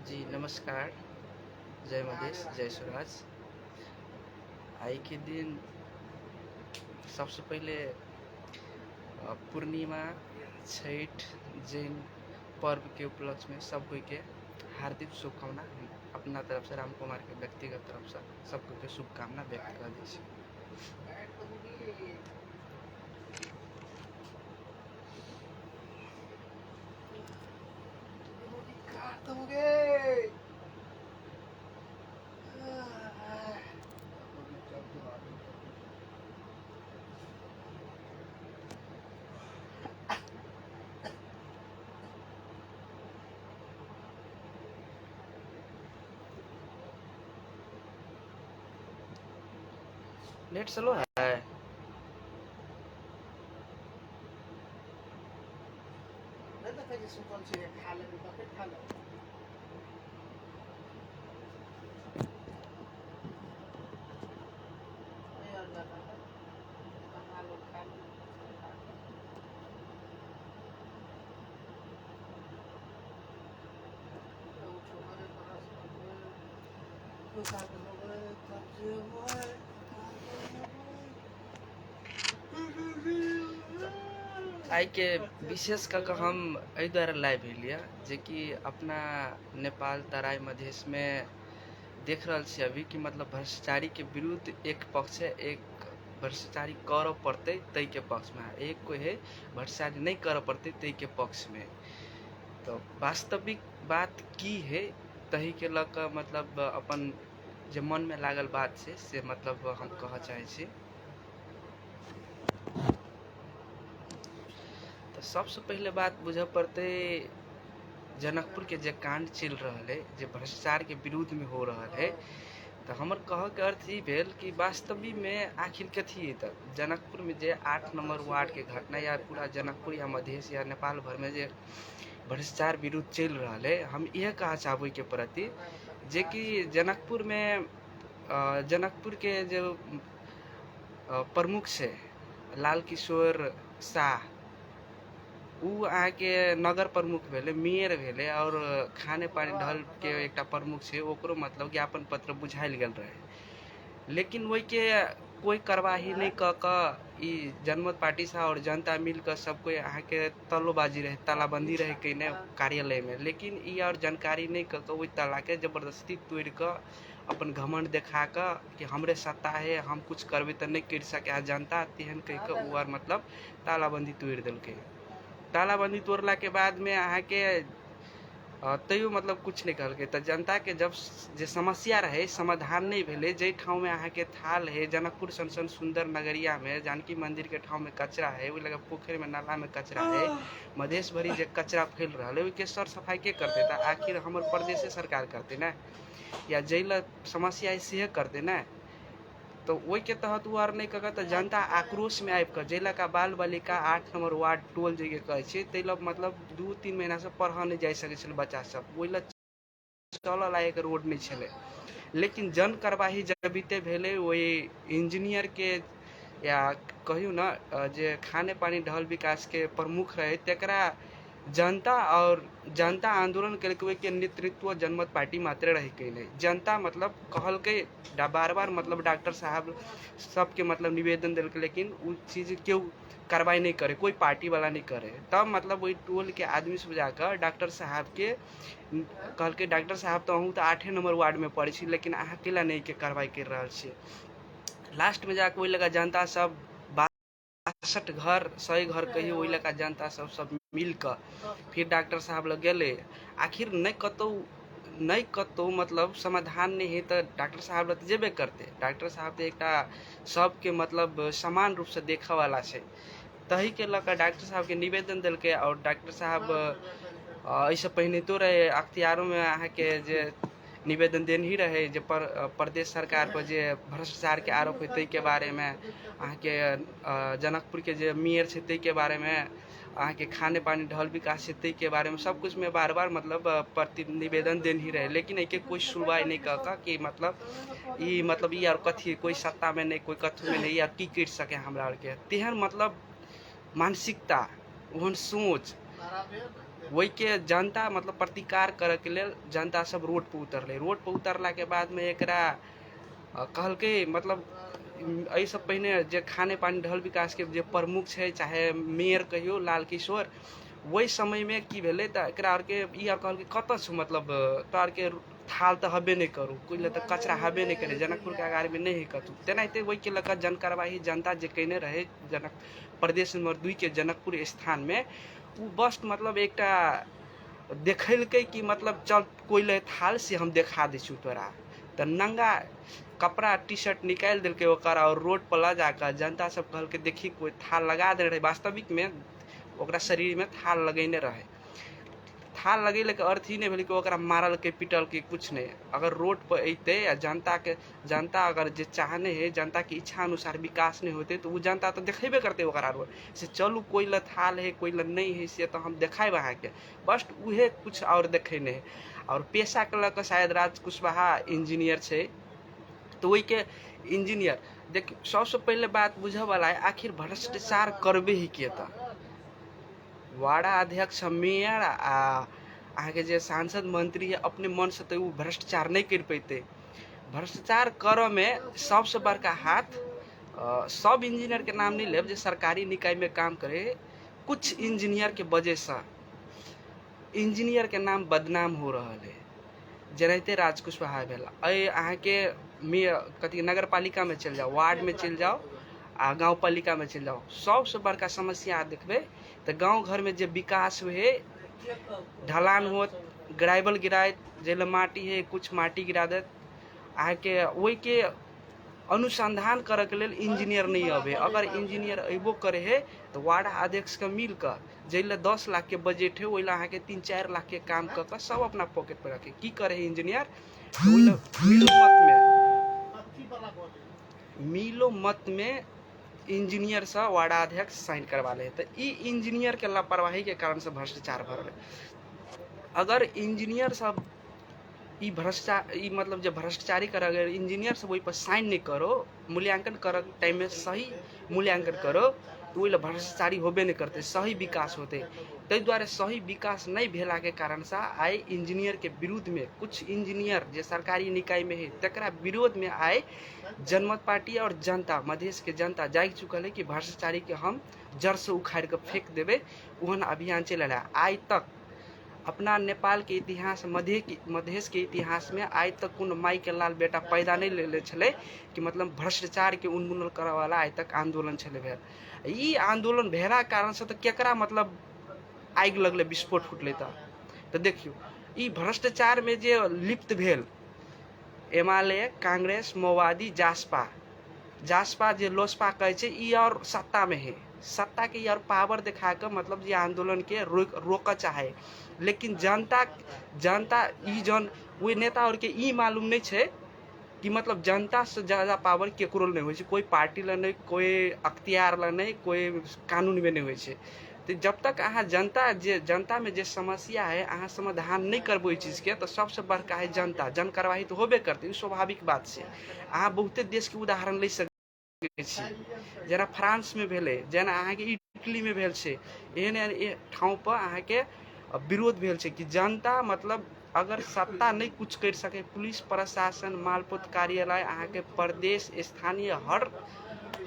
जी नमस्कार। जय मधेश, जय स्वराज। आई के दिन सबसे पहले पूर्णिमा, छठ, जैन पर्व के उपलक्ष्य में सब कोई के हार्दिक शुभकामना हम अपना तरफ से, राम कुमार के व्यक्तिगत तरफ से सबको के शुभकामना व्यक्त कर दी। नेट स्लो है। आई के विशेष कर हम एहि द्वारा लाइव लिया जे कि अपना नेपाल तराई मधेश में देख रहा छी अभी कि मतलब भ्रष्टाचारी के विरुद्ध एक पक्ष है, एक भ्रष्टाचारी कर पड़ते तई के पक्ष में, एक कोई है भ्रष्टाचारी नहीं कर पड़ते तई के पक्ष में। तो वास्तविक बात की है तही के लक मतलब अपन जो मन में लागल बात से मतलब हम कह चाहे छी। तो सबसे पहले बात बुझे पड़ते जनकपुर के जे कांड चल रहा है, जो भ्रष्टाचार के विरुद्ध में हो रहा है, तो हमर कह के अर्थ ये भेल कि वास्तविक में आखिर कथी है। तक जनकपुर में जे 8 नंबर वार्ड के घटना या पूरा जनकपुर या मधेश या नेपाल भर में जे भ्रष्टाचार विरुद्ध चल रहा है, हम यह कहा चाहबे के प्रति जे कि जनकपुर में जनकपुर के जो प्रमुख से लाल किशोर शाह उ आके नगर प्रमुख भेले, मेयर भेले और खाने पानी ढल के एक प्रमुख से ओकरो मतलब ज्ञापन पत्र बुझाइल गेल रहे, लेकिन वही के कोई कार्रवाई नहीं क जनमत पार्टी सा और जनता मिलकर सब कोई अहाँ के तल्लोबाजी रहे, तालाबंदी रहे कहीं कार्यालय में, लेकिन ये और जानकारी नहीं क वही ताला के जबरदस्ती तोड़ कर अपन घमंड देखा कर कि हमरे सत्ता है, हम कुछ करबे तो नहीं कर सके जनता तेहन कह के उ मतलब तालाबंदी तोड़ दिल्के। तालाबंदी तोड़ला के बाद में अहाँ के तैयो मतलब कुछ नहीं कहल, तो जनता के जब जे समस्या रहे समाधान नहीं भेले, जे ठाव में अहाँ के थाल है जनकपुर सन सुंदर नगरिया में जानकी मंदिर के ठाव में कचरा है, वही लगा पोखर में नाला में कचरा है, मधेश भरी जे कचरा फैल रहा है के सर सफाई के करते था, आखिर हमारे प्रदेश सरकार करते ना या जैल समस्या है से करते ना। तो वही के तहत वो नहीं कर तो जनता आक्रोश में आबि कर जिला का बाल बालिका 8 नंबर वार्ड टोल जे कहे तैल मतलब 2-3 महीना से पढ़ नहीं जा सके बच्चा सब, वही चल लायक रोड नहीं छे। लेकिन जन कार्रवाई जब बीते भेले वही इंजीनियर के या कहू ना जे खाने पानी ढल विकास के प्रमुख रहे तकरा जनता और जनता आंदोलन के नेतृत्व जनमत पार्टी मात्र रह कैले। जनता मतलब कहल के बार बार मतलब डॉक्टर साहब सबके मतलब निवेदन दिल, लेकिन उ चीज़ क्यों कार्रवाई नहीं करे, कोई पार्टी वाला नहीं करे। तब मतलब वही टोल के आदमी से जाकर डॉक्टर साहब के कहल के डॉक्टर साहब तो अहूँ तो 8 नंबर वार्ड में पड़े छी, लेकिन अहाँ केला नहीं के कार्रवाई कर रहा छे। लास्ट में जाकर वही लगा जनता सब 62 घर 100 घर कहिए वही लगा जनता सब मिल कर फिर डॉक्टर साहब लग गए। आखिर नहीं कतो मतलब समाधान नहीं है तो डॉक्टर साहब लग जेबे करते। डॉक्टर साहब तो एक सबके मतलब समान रूप से देखा वाला है, तही के लकर डॉक्टर साहब के निवेदन दिल के। और डॉक्टर साहब ऐसे पहले तो रहे अख्तियारों में अहाँ के जे निवेदन देन ही रहे जे प्रदेश सरकार पर जे भ्रष्टाचार के आरोप है तई के बारे में, अहाँ के जनकपुर के जे मेयर है तई के बारे में, अहाँ के खाने पानी ढल विकास है तई के बारे में, सब कुछ में बार बार मतलब प्रति निवेदन देन ही रहे, लेकिन एक कोई सुनवाई नहीं कर कि मतलब ये और कथी कोई सत्ता में नहीं कोई कथू में नहीं यार की कर सके हमरा के तेहन मतलब मानसिकता ओहन सोच वही के जनता मतलब प्रतिकार करे के लेल जनता सब रोड पर उतरले। रोड पर उतरला के बाद में एकरा कहलकै मतलब एहि से पहिने जे खाने पानी ढल विकास के जे प्रमुख छै चाहे मेयर कहियो लाल किशोर, वही समय में की भेलै तऽ एकरा आरके ई आर कहलकै कतऽ छौ मतलब तो आरके थाल तऽ हबे नहीं करू, कोई ले तऽ कचरा हबे नहीं करे, जनकपुर के अगाड़ी में नहीं है कतू। तेनाहिते वही के लऽ जन कार्रवाई जनता जे कयने रहे जनक प्रदेश नंबर 2 के जनकपुर स्थान में, उ बस मतलब एकटा देखलकै कि मतलब चल कोई ले थाल से हम देखा दै छी तोरा, तऽ नंगा कपड़ा टी शर्ट निकाल दिलकै ओकर और रोड पर ला जाकर जनता सब कहलकै देखी कोई थाल लगा दे रहे। वास्तविक में ओकरा शरीर में थाल लगेने रहे। थाल लगेले के अर्थ ही नहीं भेल कि ओकरा मारल के पीटल के कुछ नहीं। अगर रोड पर अइते या जनता अगर जे चाहने है जनता की इच्छा अनुसार विकास नहीं होते तो वो जनता तो देखेबे करते ओकरा रोड से चलू कोई ल थाल है कोई ल नहीं है से तो हम देखाब अहाँ के, बस उहे कुछ और देखे नहीं है। और पेशा के लऽ शायद राज कुशवाहा इंजीनियर छै, तो वही के इंजीनियर देख सबसे पहले बात बुझे वाला है आखिर भ्रष्टाचार करबे ही के वार्ड अध्यक्ष मेयर आ के जे सांसद मंत्री है अपने मन से तो वो भ्रष्टाचार नहीं कर पैते। भ्रष्टाचार कर में सबसे बड़का हाथ सब इंजीनियर के नाम नहीं लेब जो सरकारी निकाय में काम करे, कुछ इंजीनियर के वजह से इंजीनियर के नाम बदनाम हो रहा है। जनते राज कुशवाहा भेल अहाँ के कथी नगर पालिका में चल जाओ, वार्ड में चल जाओ आ गाँव पालिका में चल जाओ, सबसे बड़का समस्या देखबे तो गांव घर में जो विकास हुए ढलान हो ग्राइबल गिराए जेल माटी है कुछ माटी गिरा दे अहाँ के वही के अनुसंधान करे के लेल इंजीनियर नहीं अबे। अगर इंजीनियर अबो करे है तो वार्ड अध्यक्ष के मिल कर जैले 10 लाख के बजट है वही अहाँ के 3-4 लाख के काम कर सब अपना पॉकेट पर रखे की करे है इंजीनियर मिलो मत में इंजीनियर से वार्डाध्यक्ष साइन करवा ले। तो ई इंजीनियर के लापरवाही के कारण से भ्रष्टाचार भर रहे। अगर इंजीनियर सब ई भ्रष्टाचार ई मतलब जब भ्रष्टाचारी कर अगर इंजीनियर सब वही पर साइन नहीं करो, मूल्यांकन कर टाइम में सही मूल्यांकन करो तो वही भ्रष्टाचारी होबे नहीं करते, सही विकास होते। तै द्वारा सही विकास नहीं भेला के कारण से आए इंजीनियर के विरुद्ध में कुछ इंजीनियर जो सरकारी निकाय में है तकरा विरोध में आए जनमत पार्टी और जनता मधेश के जनता जाग चुकल है कि भ्रष्टाचारी के हम जड़ से उखाड़ के फेंक देवे। ओहन अभियान चल रहा है आज तक अपना नेपाल के इतिहास मधेश के इतिहास में आज तक कोनो माई के लाल बेटा पैदा नहीं ले छले कि मतलब भ्रष्टाचार के उन्मूलन करे वाला आज तक आंदोलन चले भेल। ई आंदोलन भेला कारण से तो केकरा मतलब आग लगले विस्फोट फुटले तो देखियो ई भ्रष्टाचार में जे लिप्त भेल एमाले कांग्रेस माओवादी जासपा जे लोसपा कहे छै ई और सत्ता में है, सत्ता के और पावर दिखा कर मतलब ये आंदोलन के रोक चाहे, लेकिन जनता ई जन वो नेता और के ई मालूम नहीं है कि मतलब जनता से ज़्यादा पावर केकरो नहीं होय छै, कोई पार्टी ला नहीं कोई अख्तियार ला नहीं कोई कानून में नहीं होय छै। तो जब तक अहाँ जनता में जो समस्या है अहाँ समाधान नहीं करबो इस चीज़ के तो सबसे बड़का है जनता जन कार्रवाई तो होबे करते स्वाभाविक बात से। अहाँ बहुते देश के उदाहरण ले सकै छी जेना फ्रांस में भेले जेना अहाँ के इटली में भेल छै एहन ठाव पर अहाँ के विरोध भेल छै कि जनता मतलब अगर सत्ता नहीं कुछ कर सके पुलिस प्रशासन मालपोत कार्यालय अहाँ के प्रदेश स्थानीय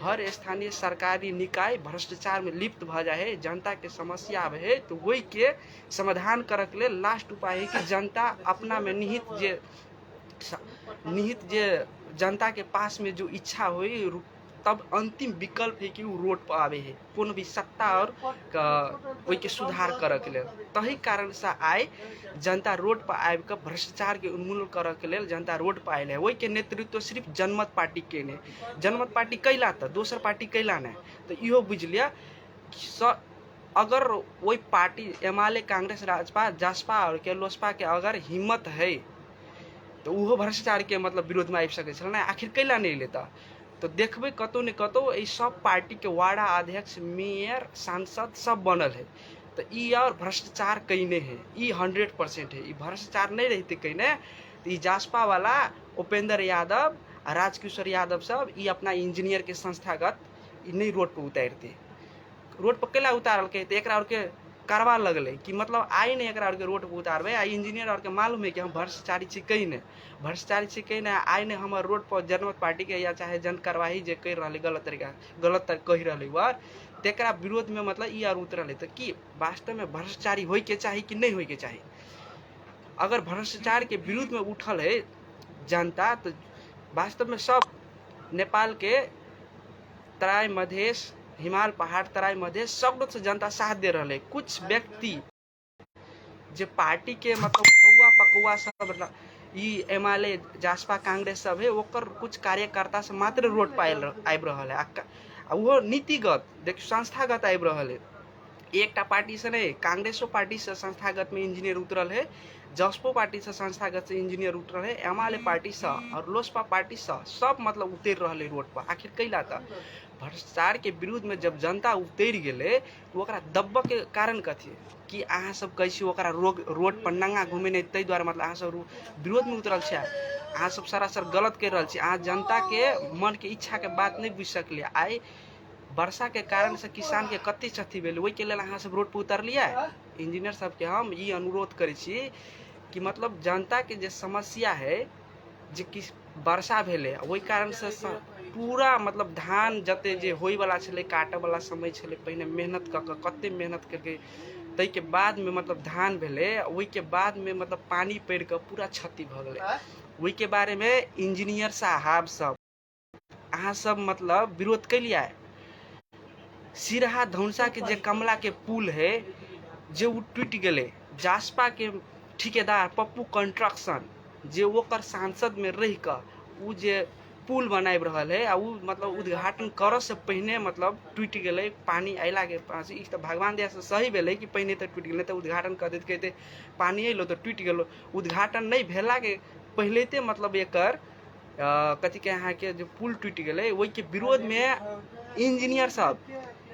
हर स्थानीय सरकारी निकाय भ्रष्टाचार में लिप्त भ जाए है, जनता के समस्या है तो वही के समाधान करे के लिए लास्ट उपाय है कि जनता अपना में निहित जे जनता के पास में जो इच्छा हुई तब अंतिम विकल्प है कि वो रोड पर आवे है कोनो भी सत्ता और वही के सुधार करे के लिए। तही कारण से आए जनता रोड पर आबि के भ्रष्टाचार के उन्मूलन करे के लिए जनता रोड पर आयल है। वही के नेतृत्व सिर्फ जनमत पार्टी के ने, जनमत पार्टी कैला तो दोसर पार्टी कैला नहीं तो इहो बुझ लिया अगर वही पार्टी एमाले कांग्रेस राजपा जासपा और के लोसपा के अगर हिम्मत है तो वो भ्रष्टाचार के मतलब विरोध में आबि सके छल ना, आखिर कैला नहीं लेता। तो देखबे कतौ न कतौ सब पार्टी के वार्ड अध्यक्ष मेयर सांसद सब बनल है तो ई और भ्रष्टाचार कईने है, ई 100% है। ई भ्रष्टाचार नहीं रहते कईने तो ई जासपा वाला उपेंद्र यादव राजकिशोर यादव सब ई अपना इंजीनियर के संस्थागत नहीं रोड पर उतारते। रोड पर कैला उतारल के एक और के करवा लगले कि मतलब आई नहीं एक रोड पर उतारबे। आ इंजीनियर और के मालूम है कि हम भ्रष्टाचारी छिकै ने, भ्रष्टाचारी छिकै ने, आई ने हमर रोड पर जनमत पार्टी के या चाहे जन कार्रवाई जे कर रही गलत तरीका कही रही वर तेकरा विरोध में मतलब ई और उतरल है। तो कि वास्तव में भ्रष्टाचारी होय के चाहिए कि नहीं होय के चाहिए? अगर भ्रष्टाचार के विरुद्ध में उठल है जनता तो वास्तव में सब नेपाल के तराई मधेश हिमाल पहाड़ तराई मधेश सब से जनता साथ दे रहे है। कुछ व्यक्ति जो पार्टी के मतलब फौआ पकौआ सब एमाले जासपा कांग्रेस सब है ओकर कुछ कार्यकर्ता से मात्र रोड पर आबि रहल है। वो नीतिगत देखियो संस्थागत आबि रहल है। एकटा पार्टी से नहीं, कांग्रेसो पार्टी से संस्थागत में इंजीनियर उतरल है, जसपो पार्टी से संस्थागत से इंजीनियर उतरल है, एमाले पार्टी से और लोसपा पार्टी से सब मतलब उतर रहे है रोड पर। आखिर कैला था भ्रष्टाचार के विरुद्ध में जब जनता उतर गए तो ओकरा दब्ब के कारण कथी कि अहाँ सब कैसे ओकरा रोड पर नंगा घूमे नहीं तै द्वारा मतलब अहाँ सब विरोध में उतरल छे। अहाँ सब सरासर गलत कर रहे छे। अहाँ जनता के मन के इच्छा के बात नहीं बुझ सकलिए। आई वर्षा के कारण से किसान के कते क्षति भेल वही के लेल अहाँ सब रोड पर उतरलिए। इंजीनियर सब के हम ये अनुरोध करे छी कि मतलब जनता के जे समस्या है जे किस वर्षा भेले वही कारण से पूरा मतलब धान जते जे होय वाला छले काटे वाला समय छले पहले मेहनत कते मेहनत करके तै के बाद में मतलब धान भेले वही के बाद में मतलब पानी पड़ के पूरा क्षति भ गेले। वही के बारे में इंजीनियर साहब सब अहाँ सब मतलब विरोध कैलिए। सिरहा धौंसा के जे कमला के पुल है जो टूट गए, जासपा के ठेकेदार पप्पू कंस्ट्रक्शन जे ओकर सांसद में रह कर उ जे पुल बनाब रहल है उ मतलब उद्घाटन कर से पहले मतलब टूट गए। पानी अला के पास ई तो भगवान दया से सही भेले कि पहले तो टूट गए, तो उद्घाटन कर देते कहते पानी अलो तो टूट गलो। उद्घाटन नहीं भेला के पहले ते मतलब एकर कथी के यहाँ के जो पुल टूट गए वही के विरोध में इंजीनियर सब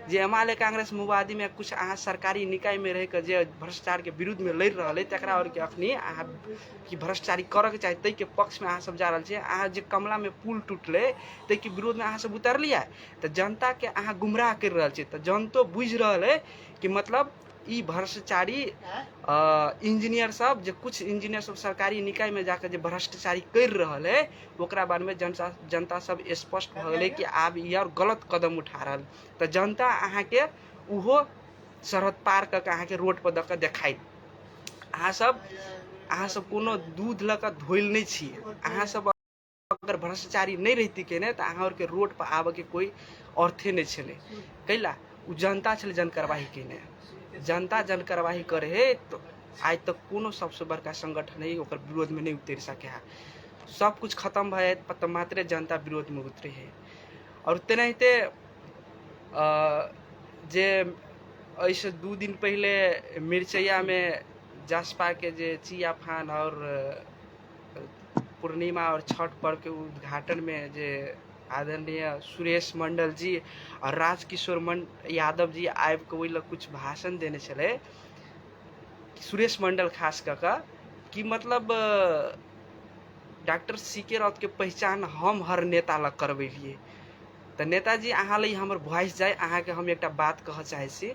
जे एमाले कांग्रेस मुवादी में कुछ अहाँ सरकारी निकाय में रह कर जे भ्रष्टाचार के विरुद्ध में लड़ रहा है तकरा और के अखनी अहाँ कि भ्रष्टाचारी करे के चाही तै के पक्ष में अहाँ सब जा रहल छे। अहाँ जे कमला में पुल टूटले तै के विरोध में अहाँ सब उतरलिए तो जनता के अहाँ गुमराह कर रहल छे। तो जनतो बुझ रहल है कि मतलब ई भ्रष्टाचारी इंजीनियर सब जो कुछ इंजीनियर सब सरकारी निकाय में जाकर जो भ्रष्टाचारी कर रहल है ओकरा बारे में जनता सब स्पष्ट भ गए कि आब यार गलत कदम उठा रहा। तो जनता अहाँ के उहो सरहद पार करके अहाँ के रोड पर दऽ कऽ देखाई। अहाँ सब कोनो दूध लऽ कऽ धोइल नहीं छी। अहाँ सब अगर भ्रष्टाचारी नहीं रहती के तो अहाँ और के रोड पर आबे के कोई अर्थे नहीं छले। कैला उ जनता छले जन कार्रवाई केने, जनता जन कार्रवाई करे है तो आज तक कोनो सबसे बड़का संगठन है ओकर विरोध में नहीं उतर सके है। सब कुछ खत्म भए तो मात्र जनता विरोध में उतरे है। और तेनाहिते जे ऐसे 2 दिन पहले मिर्चैया में जासपा के जे चिया फान और पूर्णिमा और छठ पर्व के उद्घाटन में जे आदरणीय सुरेश मंडल जी और राजकिशोर यादव जी आब के वही कुछ भाषण देने चले। सुरेश मंडल खास कर कि मतलब डॉक्टर सीके राउत के पहचान हम हर नेता लग करवेलिए। तो नेताजी अहाँ लई हमर वॉइस जाए अहाँ के हम एक बात कह चाहे छी।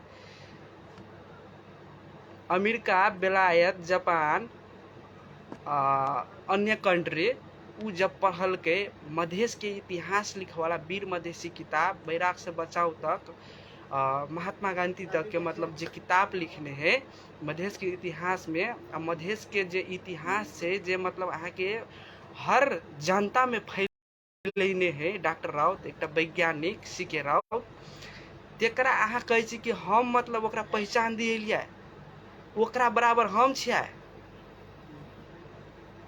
अमेरिका बेलायत जापान अन्य कंट्री उ जब पढ़ल के मधेश के इतिहास लिखवाला वीर मधेसी किताब बैराग से बचाओ तक महात्मा गांधी तक के मतलब जो किताब लिखने हैं मधेश के इतिहास में मधेश के जो इतिहास से जे मतलब अहाँ के हर जनता में फैलने है डॉक्टर राउत एक वैज्ञानिक सीके राउत तेकरा अहाँ कहे छी कि हम मतलब ओकरा पहचान दिए ओकरा बराबर हम छियै।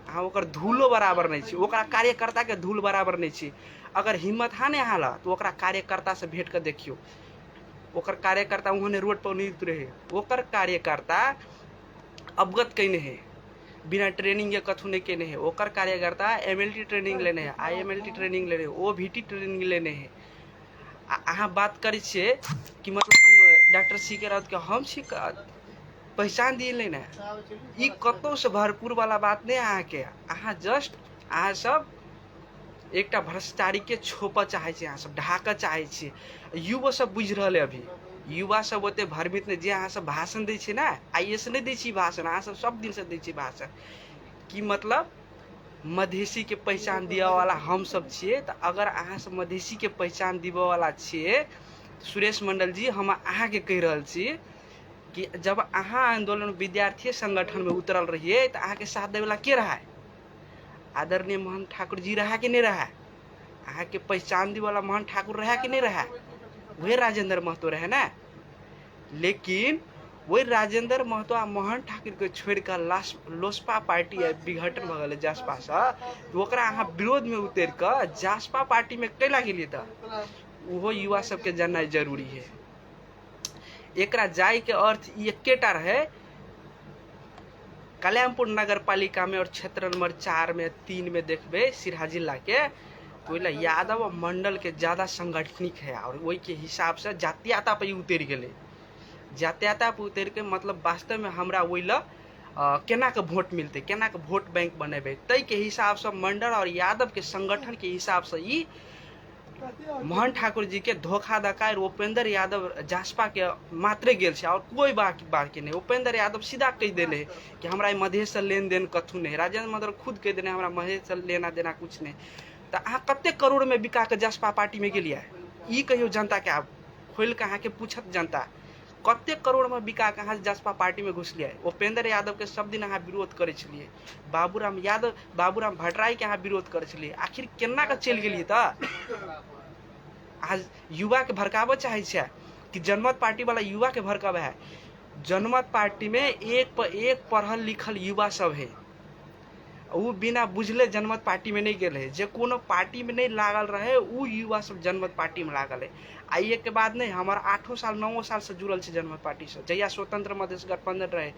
अहाँ ओकर धूलो बराबर नहीं छी, ओकरा कार्यकर्ता के धूल बराबर नहीं छी। अगर हिम्मत है नहीं हाला तो ओकरा कार्यकर्ता से भेंट कर देखियो। ओकर कार्यकर्ता उन्होंने रोड पर नहीं उतरे है, ओकर कार्यकर्ता अवगत कैने है बिना ट्रेनिंग के कथू नहीं केने है। ओकर कार्यकर्ता MLT ट्रेनिंग लेने है, IMLT ट्रेनिंग लेने है, OVT ट्रेनिंग लेने है। अहाँ बात करे छे कि मतलब हम डॉक्टर सीके राउत के हम छी पहचान दिए लेना ई कतौ से भरपूर वाला बात नहीं। अहाँ के अहाँ जस्ट अहाँ सब एकटा भ्रष्टाचारी के छोप चाहे छी, अहाँ सब ढाक चाहे छी। युवा सब बुझ रहे अभी युवा सब ओते भ्रमित नहीं जे अहाँ सब भाषण दै छी ना आइए से नहीं दै छी भाषण, अहाँ सब दिन से दै छी भाषण कि मतलब मधेसी के पहचान दिया वाला हम सब छिए। तो अगर अहाँ सब मधेसी के पहचान दिबे वाला छिए सुरेश मंडल जी, हम अहाँ के कह रहल छी कि जब अहाँ आंदोलन विद्यार्थी संगठन में उतरल रहिए तो अहाँ के साथ दे वाला के रहा? आदरणीय मोहन ठाकुर जी रहा कि नहीं रहा? अहाँ के पहचान दी वाला मोहन ठाकुर रहा कि नहीं रहा? वही राजेंद्र महतो रहे ना। लेकिन वही राजेंद्र महतो आ मोहन ठाकुर के छोड़ कर लोसपा पार्टी विघटन भ गए जासपा से, तो ओकरा अहाँ विरोध में उतर कर जासपा पार्टी में कैला गेलिए? तो वो युवा सबके जानना जरूरी है। एकरा जाय के अर्थ एकेटा रहे, कल्याणपुर नगर पालिका में और क्षेत्र नंबर 4 में 3 में देखबे सिरहा जिला के तो यादव मंडल के ज्यादा संगठनिक है और वही के हिसाब से जातीयता पे उतर गए। जातीयता पे उतर के मतलब वास्तव में हमरा वही केना के वोट मिलते, केना के वोट बैंक बनेबे, तई के हिसाब से मंडल और यादव के संगठन के हिसाब से ई मोहन ठाकुर जी के धोखा धक्का उपेंद्र यादव जासपा के मात्रे गेल छे और कोई बाकी नहीं। उपेंद्र यादव सीधा कह देले कि हमरा मधेश से लेन देन कथू नहीं। राजेंद्र मंडल खुद कह देने हमरा मधेश से लेना देना कुछ नहीं। तो अहाँ कते करोड़ में बिका के जासपा पार्टी में गेलिए? ई कहियो जनता के आप खोल के अहाँ के पूछत जनता कते करोड़ में बिका के अहाँ जासपा पार्टी में घुसलिए? उपेंद्र यादव के सब दिन अहाँ विरोध करे छलिए, बाबूराम भट्टराई के अहाँ विरोध करे छलिए, आखिर केना के चल गेलिए? तो आज युवा के भड़कावे चाहे छे कि जनमत पार्टी वाला युवा के भड़कावे है? जनमत पार्टी में एक पर एक पढ़ल लिखल युवा सब है, वो बिना बुझले जनमत पार्टी में नहीं गेल है। जे कोनो पार्टी में नहीं लागल रहे वो युवा सब जनमत पार्टी में लागल है। आइए के बाद नहीं, हमारा 8 साल 9 साल से जुड़ल है जनमत पार्टी से। जहिया स्वतंत्र मधेश गठबंधन रहे,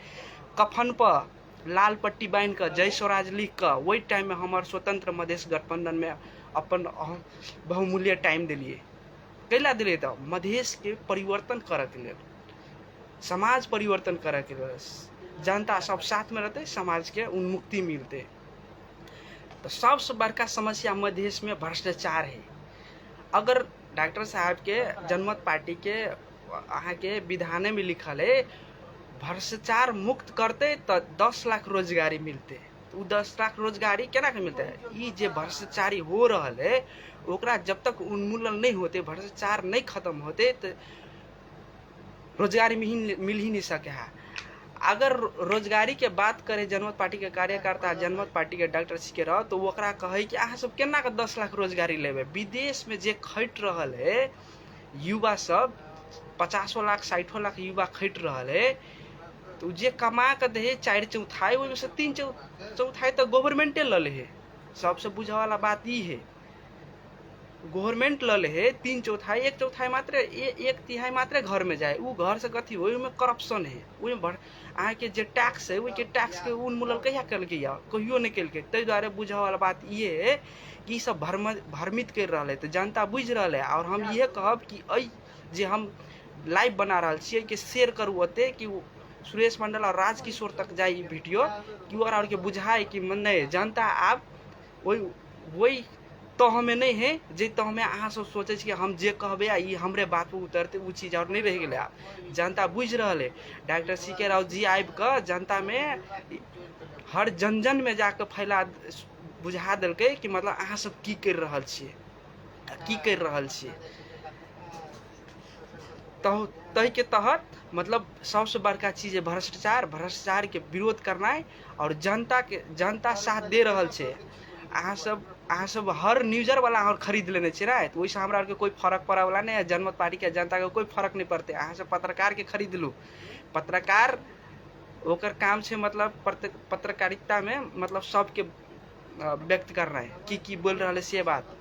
कफन पर लाल पट्टी बांध कर जय स्वराज लिख कर वही टाइम में हमारे स्वतंत्र मधेश गठबंधन में अपन बहुमूल्य टाइम दिलिए। कैला दिले? तो मधेश के परिवर्तन करे के लिए, समाज परिवर्तन करे के लिए, जनता सब साथ में रहते, समाज के उन्मुक्ति मिलते। तो सबसे बड़का समस्या मधेश में भ्रष्टाचार है। अगर डॉक्टर साहब के जनमत पार्टी के अहाँ के विधाने में लिखल है भ्रष्टाचार मुक्त करते तो 10 लाख रोजगारी मिलते, तो 10 लाख रोजगारी केना के मिलते है? ई जे भ्रष्टाचारी हो रहा है ओकरा जब तक उन्मूलन नहीं होते, भ्रष्टाचार नहीं खत्म होते तो रोजगारी मिल ही नहीं सके है। अगर रोजगारी के बात करे जनमत पार्टी के कार्यकर्ता, जनमत पार्टी के डॉक्टर सी के रह, तो ओकरा कहे कि अहाँ सब केना के 10 लाख रोजगारी लेबे? विदेश में जे खट रहल है युवा सब 50 लाख 60 लाख युवा खट रहल है, तो जे कमा के दे 4/4 में से 3/4 तो गवर्नमेंटे लले है। सबसे बुझे वाला बात ई है, गवर्नमेंट लले है 3/4, 1/4 मात्र 1/3 मात्र घर में जाए। वो घर से कथी हो? में करप्शन है, अहाँ के जे टैक्स है वही के टैक्स के उन्मूलन कहिया कल के कहियो नहीं कल के। तै द्वारे बुझे वाला बात ये है कि सब भ्रमित कर रहा है, तो जनता बुझ रहा है। और हम ये कहब कि जे हम लाइव बना रहा छे कि शेयर करू ओते कि सुरेश मंडल और राजकिशोर तक जाए वीडियो कि और के बुझाए कि नहीं जनता आप वही तो हमें नहीं है जे तो हमें अहाँ सब सोचे कि हम जे कहबे ई हमरे बात पे उतरते वो चीज और नहीं रह गए। आप जनता बुझ रहा है। Doctor CK. राव जी आबि कर जनता में हर जन में जाकर फैला बुझा दिलके कि मतलब अहाँ सब की कर रहा छिए, की कर रहा छिए। तो तय के तहत मतलब सबसे बड़का चीज है भ्रष्टाचार, भ्रष्टाचार के विरोध करना और जनता साथ दे रहा है। अहाँ सब हर न्यूजर वाला और खरीद लेने छे ना, तो वैसे हमरा के कोई फर्क पड़ा वाला नहीं है। जनमत पार्टी के जनता के कोई फर्क नहीं पड़ते। अहाँ सब पत्रकार के खरीद लू, पत्रकार ओकर काम छे मतलब पत्रकारिता में मतलब सबके व्यक्त करना है कि बोल रहा है से बात।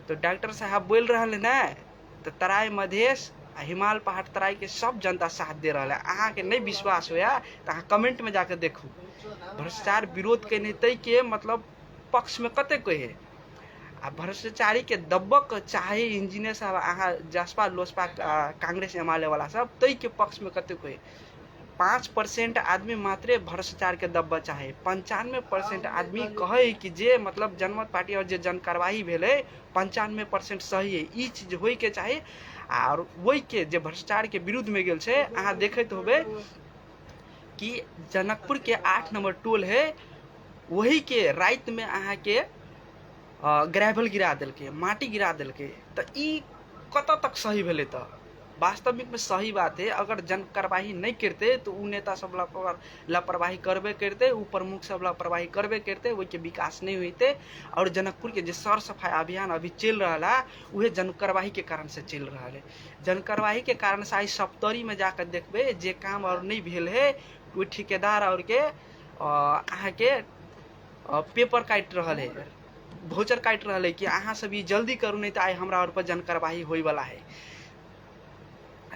तो डॉक्टर साहब बोल रहा है ना, तो तराई मधेश हिमाल पहाड़ तराई के सब जनता साथ दे रहा है। अहाँ के नहीं विश्वास होया तो अहाँ कमेंट में जाकर देखू। भ्रष्टाचार विरोध के नहीं के मतलब पक्ष में कते कहे आ भ्रष्टाचारी के दबक चाहे इंजीनियर साहब अहाँ जासपा लोसपा कांग्रेस एमाले वाला सब तई के पक्ष में कते कहे। 5% आदमी मात्रे भ्रष्टाचार के दब बचा है। 95% आदमी कहे कि जे मतलब जनमत पार्टी और जे जन कार्रवाई भेले 95% सही है। ई चीज होई के चाहिए। और वही के जे भ्रष्टाचार के विरुद्ध में गेल छे, अहाँ देखते होबे कि जनकपुर के 8 नंबर टोल है, वही के रात में अहाँ के ग्रेवल गिरा दिलके, माटी गिरा दिलके। तो ई कत तक सही भेले? तो वास्तविक में सही बात है। अगर जन कार्रवाई नहीं करते तो उ नेता सब लापरवाही करबे करते, उ प्रमुख सब लापरवाही करबे करते, वही के विकास नहीं होते। और जनकपुर के जो सर सफाई अभियान अभी चल रहा है वह जन कार्रवाई के कारण से चल रहा है। जन कार्रवाई के कारण से आज सप्तरी में जाकर देखबे जे काम और नहीं भेल है, वो ठेकेदार और के अहाँ के पेपर काट रहा है, भोचर काट रहा है कि अहाँ सब ये जल्दी करू, नहीं तो आए हमरा और पर जन कार्रवाई होए वाला है।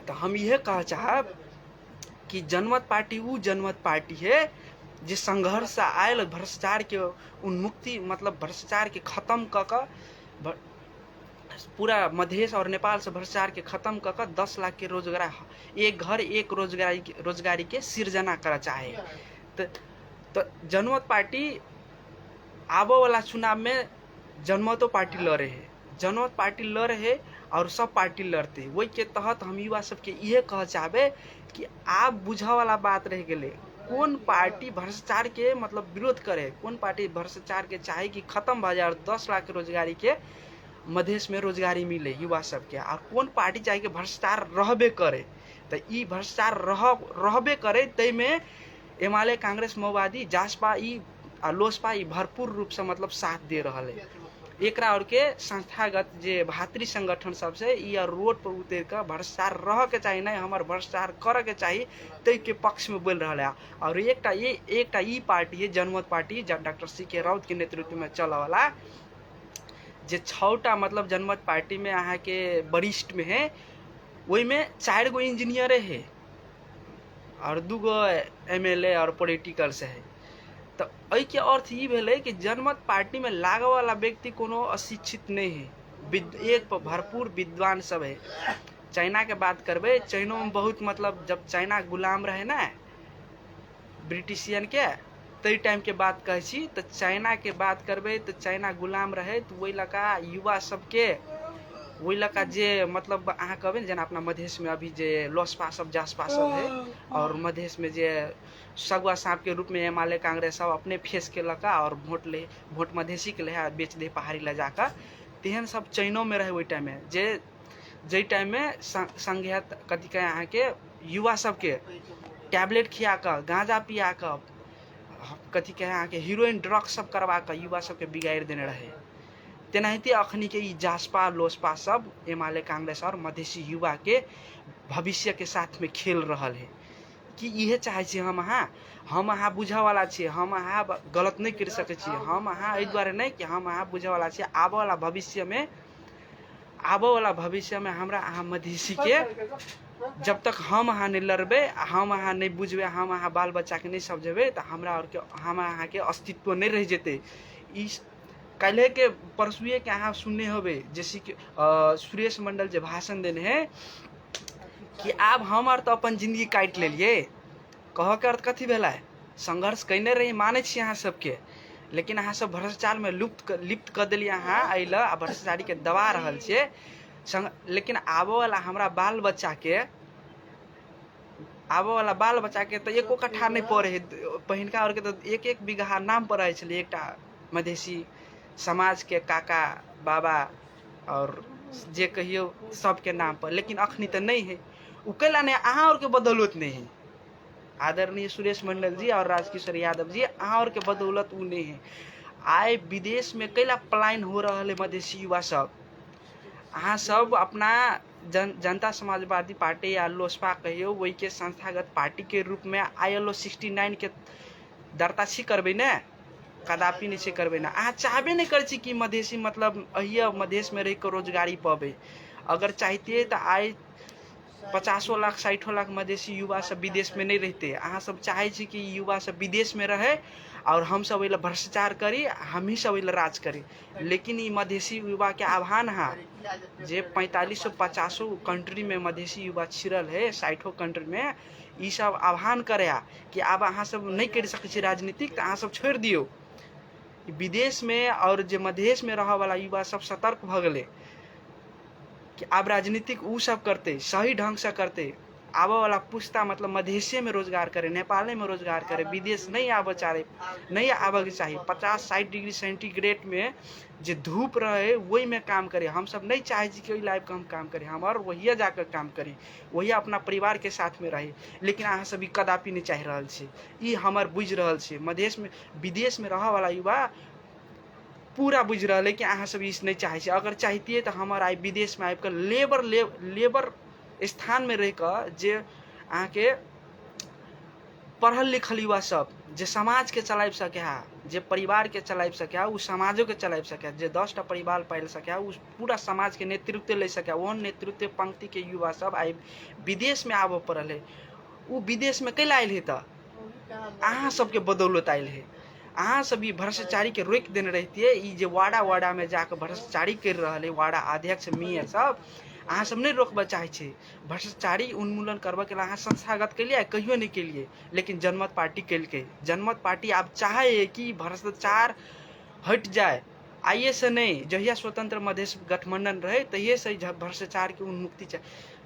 तो हम यह कह चाहब कि जनमत पार्टी वो जनमत पार्टी है जो संघर्ष से आयल भ्रष्टाचार के उन्मुक्ति मतलब भ्रष्टाचार के खत्म क पूरा मधेश और नेपाल से भ्रष्टाचार के खत्म क 10 लाख के रोजगार, एक घर एक रोजगारी के सृजना करा चाहे। तो जनमत पार्टी आबो वाला चुनाव में जनमतो पार्टी लड़े है, जनमत पार्टी लड़े है और सब पार्टी लड़ते। वही के तहत हम युवा सबके ये कह चाहबे कि आप बुझा वाला बात रह गए, कौन पार्टी भ्रष्टाचार के मतलब विरोध करे, कौन पार्टी भ्रष्टाचार के चाहे कि खत्म भ जाए 10 लाख के रोजगारी के मधेश में रोजगारी मिले युवा सबके, और कौन पार्टी चाहे कि भ्रष्टाचार रहबे करे। तो ई भ्रष्टाचार रहबे करे, तै में एमाले कांग्रेस माओवादी जासपा ई लोसपा ई भरपूर रूप से मतलब साथ दे रहा है। एकरा और के संस्थागत जे भातृ संगठन सबसे ई रोड पर उतर कर भ्रष्टाचार रह के चाहिए, नहीं हमार भ्रष्टाचार करे के चाहिए, तै के पक्ष में बोल रहा है। और एकटा ई पार्टी है जनमत पार्टी, जब डॉक्टर सी.के. राउत के नेतृत्व में चल वाला, जे 6टा मतलब जनमत पार्टी में अहाँ के वरिष्ठ में है, वही में 4 गो इंजीनियर है और 2 गो MLA और पॉलिटिकल से है। तो ऐ के अर्थ ये भेले कि जनमत पार्टी में लागे वाला व्यक्ति कोनो अशिक्षित नहीं है, एक भरपूर विद्वान सब है। चाइना के बात करबे, चाइनो में बहुत मतलब जब चाइना गुलाम रहे ना ब्रिटिशियन के, तई टाइम के बात कहे छी, तो चाइना के बात करबे तो चाइना गुलाम रहे, तो वही लगा युवा सबके वही लगा जे मतलब अहाँ कहबे जना अपना मधेश में अभी जे लोसपा सब जासपा सब है, और मधेश में जे सगुआ सांप के रूप में एमाले कांग्रेस सब अपने फेस के लगा और वोट मधेसी के ले बेच दे पहाड़ी ले जाकर, तेहन सब चैनो में रहे। वही टाइम में जे टाइम में संघियत कथी कहे अहाँ के युवा सबके टैबलेट खिया कर, गांजा पिया कर, कथी कहे अहाँ के हीरोइन ड्रग्स सब करवा कर युवा सबके बिगाड़ देने रहे। तेनाहिते अखनी के ई जासपा लोसपा सब एमाले कांग्रेस और मधेसी युवा के भविष्य के साथ में खेल रहा है कि इहे चाहे छी हम अहाँ बुझा वाला छी, हम अहाँ गलत नहीं कर सके छी, हम अहाँ एहि दुआरे नहीं कि हम अहाँ बुझा वाला छी। आबो वाला भविष्य में हमरा अहाँ मधेसी के जब तक हम अहाँ नहीं लड़बे, हम अहाँ नहीं बुझबे, हम अहाँ बाल बच्चा के नहीं समझेबे, तो हमरा और के हम अहाँ के अस्तित्व नहीं रह जेते। इस कल के परसुए के अहाँ सुनने होबे जैसे कि सुरेश मंडल जो भाषण देने हैं कि आब हम तो अपन जिंदगी काट लेलिए। कह के अर्थ कथी भेला है? संघर्ष कैने रही माने छी अहाँ सबके, लेकिन अहाँ सब भ्रष्टाचार में लिप्त कर दिलिए। अहाँ अल भ्रष्टाचारी के दबा रहल छिए, लेकिन आबो वाला हमरा बाल बच्चा के तो एको कट्ठा नहीं पड़े है। पहिनका और के तो 1-1 बीघा नाम पर रहे छे एकटा मधेसी समाज के काका बाबा और जे कहियो सबके नाम पर, लेकिन अखनी तो नहीं है। उकेला ने अहाँ और के बदौलत नहीं है। आदरणीय सुरेश मंडल जी और राजकिशोर यादव जी, अहाँ और के बदौलत उ नहीं है। आए विदेश में कैला पलायन हो रहा है मधेसी युवा सब। अहाँ सब अपना जनता समाजवादी पार्टी या लोसपा कहियो वही के संस्थागत पार्टी के रूप में ILO 69 के दर्ता छी करबे न, कदापि नहीं से करबे ना। अहाँ चाहबे नहीं कर कि मधेसी मतलब अहिया मधेश में रह कर रोजगारी पाबे। अगर चाहते तो आए 50 लाख 60 लाख मधेसी युवा सब विदेश में नहीं रहते। अहाँ सब चाहे छी कि युवा सब विदेश में रहे और हम सब वही भ्रष्टाचार करी, हम ही सब वही राज करी। लेकिन ये मधेसी युवा के आह्वान है जे 45-50 कंट्री में मधेसी युवा छिड़ल है, 60 कंट्री में, ई सब आह्वान करे कि आब अहाँ सब नहीं कर सकै छी राजनीतिक, तो अहाँ सब छोड़ दियो। विदेश में और जे मधेश में रह वाला युवा सब सतर्क भ गए कि आब राजनीतिक उ सब करते, सही ढंग से करते। आबे वाला पुस्ता मतलब मधेशे में रोजगार करे, नेपाले में रोजगार करे, विदेश नहीं आबे चाहे, नहीं आबे के चाहिए। 50-60 डिग्री सेंटीग्रेड में जो धूप रहे वही में काम करे। हम सब नहीं चाहे कि वही लाइफ का हम काम करें, हमार वही जाकर काम करी, वही अपना परिवार के साथ में रहे। लेकिन अहाँ सब कदापि नहीं चाह रहा छे, ई हमार बुझ रहा छे। मधेश में विदेश में रह वाला युवा पूरा बुझ रहा है कि अहाँ सब इस नहीं चाहे छे। अगर चाहती तो हमार आई विदेश में आकर लेबर स्थान में रह कर जे अहाँ के पढ़ल लिखल युवा सब जे समाज के चलाब सके, जे परिवार के चलाब सके, उ समाजों के चलाब सके, जे 10टा परिवार पाल सके, उ पूरा समाज के नेतृत्व ले सके। वो नेतृत्व पंक्ति के युवा सब आई विदेश में आबे पड़ल है। उ विदेश में कैला आयल है तो अहाँ सबके बदौलत आयल है। अहाँ सब ई भ्रष्टाचारी के रोक देने रहती है। ई जे वाड़ा में जाकर भ्रष्टाचारी कर रहा है, वाड़ा अध्यक्ष मेयर सब, अहाँ सब नहीं रोकबा चाहे छे। भ्रष्टाचारी उन्मूलन करबा के लिए अहाँ संस्थागत के लिए कहियो नहीं के लिए, लेकिन जनमत पार्टी के जनमत पार्टी आप चाहे कि भ्रष्टाचार हट जाए। आइए से नहीं, जहिया स्वतंत्र मधेश गठबंधन रहे तहिए से भ्रष्टाचार की उन्मुक्ति,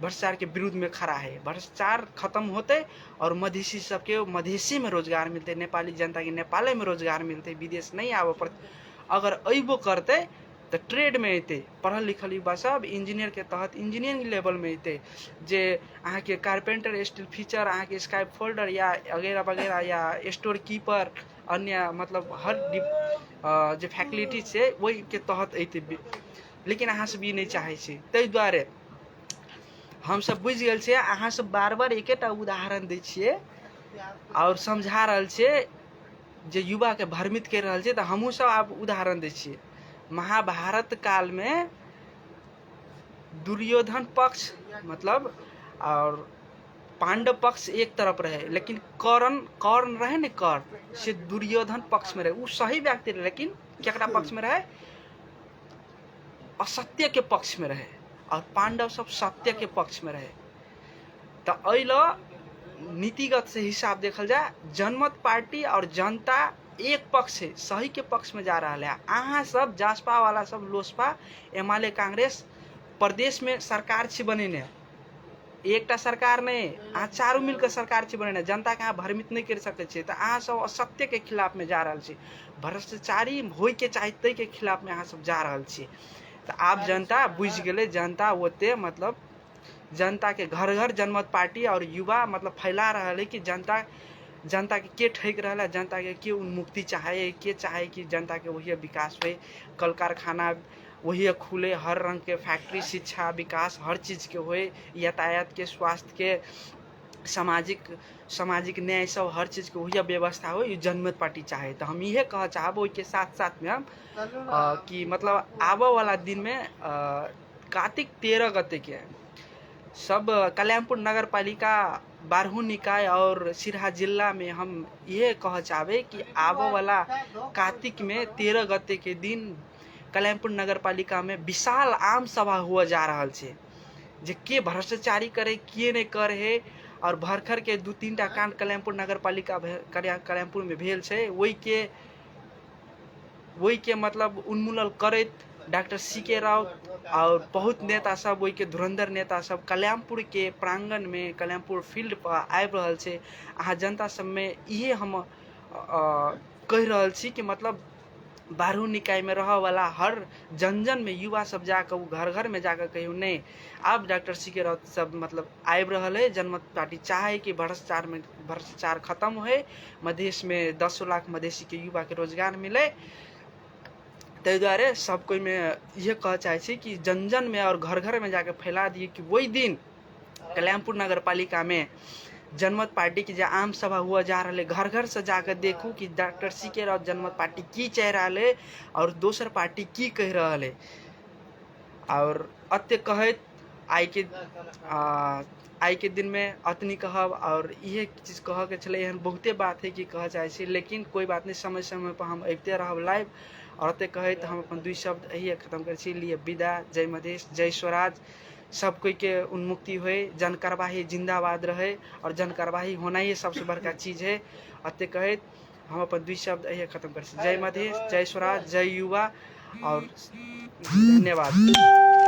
भ्रष्टाचार के विरुद्ध में खड़ा है। भ्रष्टाचार खत्म होते और मधेसी सबके मधेसी में रोजगार मिलते, नेपाली जनता के नेपाले में रोजगार मिलते, विदेश नहीं आवे पड़ते। अगर अबो करते तो ट्रेड में अते, पढ़ल लिखल युवा सब इंजीनियर के तहत इंजीनियरिंग लेवल में अते, जे अहाँ के कारपेंटर, स्टील फीचर, अहाँ के स्काइप फोल्डर या वगैरह वगैरह, या स्टोर कीपर, अन्य मतलब हर जो फैसिलिटी है वही के तहत अते। लेकिन अहाँ सब ये नहीं चाहे छे। तै दुआरे हम सब बुझ गए छे। अहाँ सब बार बार एकेटा उदाहरण दै छिए और समझा रहल छे जे युवा के भ्रमित कर रहल छे। तो हमहू सब आप उदाहरण दै छिए। महाभारत काल में दुर्योधन पक्ष मतलब और पांडव पक्ष एक तरफ रहे, लेकिन कर्ण रहे न, कर्ण से दुर्योधन पक्ष में रहे। वो सही व्यक्ति रहे, लेकिन केकरा पक्ष में रहे? असत्य के पक्ष में रहे, और पांडव सब सत्य के पक्ष में रहे। तो अइलो नीतिगत से हिसाब देखल जाए, जनमत पार्टी और जनता एक पक्ष है, सही के पक्ष में जा रहा है। अहाँ सब जासपा वाला सब, लोसपा, एमाले, कांग्रेस प्रदेश में सरकार छी बनेने, एकटा सरकार नहीं, अहाँ चारू मिलकर सरकार छी बनेने। जनता के अहाँ भ्रमित नहीं कर सकते छे। तो अहाँ सब असत्य के खिलाफ में जा रहा छी, भ्रष्टाचारी होय के चाहते के खिलाफ में अहाँ सब जा रहा छी। तो आप जनता बुझ गए, जनता ओते मतलब जनता के घर घर जनमत पार्टी और युवा मतलब फैला रहा है कि जनता के ठेक रहा है, जनता के उन्मुक्ति चाहे, के चाहे कि जनता के वही विकास हो, कल कारखाना वही खुले, हर रंग के फैक्ट्री, शिक्षा, विकास हर चीज के हो, यातायात के, स्वास्थ्य के, सामाजिक न्याय सब हर चीज के वही व्यवस्था हो, ये जनमत पार्टी चाहे। तो हम यह कह चाहब के साथ साथ में हम कि मतलब आबो वाला दिन में कार्तिक 13 गते के सब कल्याणपुर नगर पालिका, बारहू निकाय और सिरहा जिला में हम ये कह चाहे कि आबो वाला कार्तिक में 13 गते के दिन कल्याणपुर नगर पालिका में विशाल आम सभा हुआ जा रहा है। जे के भ्रष्टाचारी करे, के नहीं करे, और भरखर के 2-3टा कांड कल्याणपुर नगर पालिका कल्याणपुर में भेल छे, वही के मतलब उन्मूलन करत डॉक्टर सीके राव और बहुत नेता सब, वही के धुरंधर नेता सब कल्याणपुर के प्रांगण में, कल्याणपुर फील्ड पर आबि रहल छे। अहाँ जनता सब में ये हम कह रहल छी कि मतलब बारहू निकाय में रह वाला हर जन में युवा सब जाकर घर घर में जाकर कहियो नहीं, अब डॉक्टर सीके राव सब मतलब आबि रहल है। जनमत पार्टी चाहे कि भ्रष्टाचार खत्म हो, मधेश में 10 लाख मधेसी के युवा के रोजगार मिले। तै द्वारे सब कोई में यह कह चाहे कि जन में और घर घर में जाकर फैला दिए कि वही दिन कल्याणपुर नगर पालिका में जनमत पार्टी की जो आम सभा हुआ जा रहा है, घर घर से जाकर देखू कि डॉक्टर सीके राव जनमत पार्टी की चाह रहा है और दोसर पार्टी की कह रहा है। और अत्य कहत आई के दिन में अतनी कहब, और ये चीज कह के चले एहन बहुते बात है कि कह चाहे, लेकिन कोई बात नहीं, समय समय पर हम अबते रहब लाइव। और अत्य कहत हम अपन 2 शब्द यही खत्म कर लिए विदा। जय मधेश, जय स्वराज, सब कोई के उन्मुक्ति होए, जन कार्यवाही जिंदाबाद रहे और जन कार्यवाही होना ही सबसे बड़का चीज़ है। अते कहे हम अपन 2 शब्द यही खत्म कर। जय मधेश, जय स्वराज, जय युवा और धन्यवाद।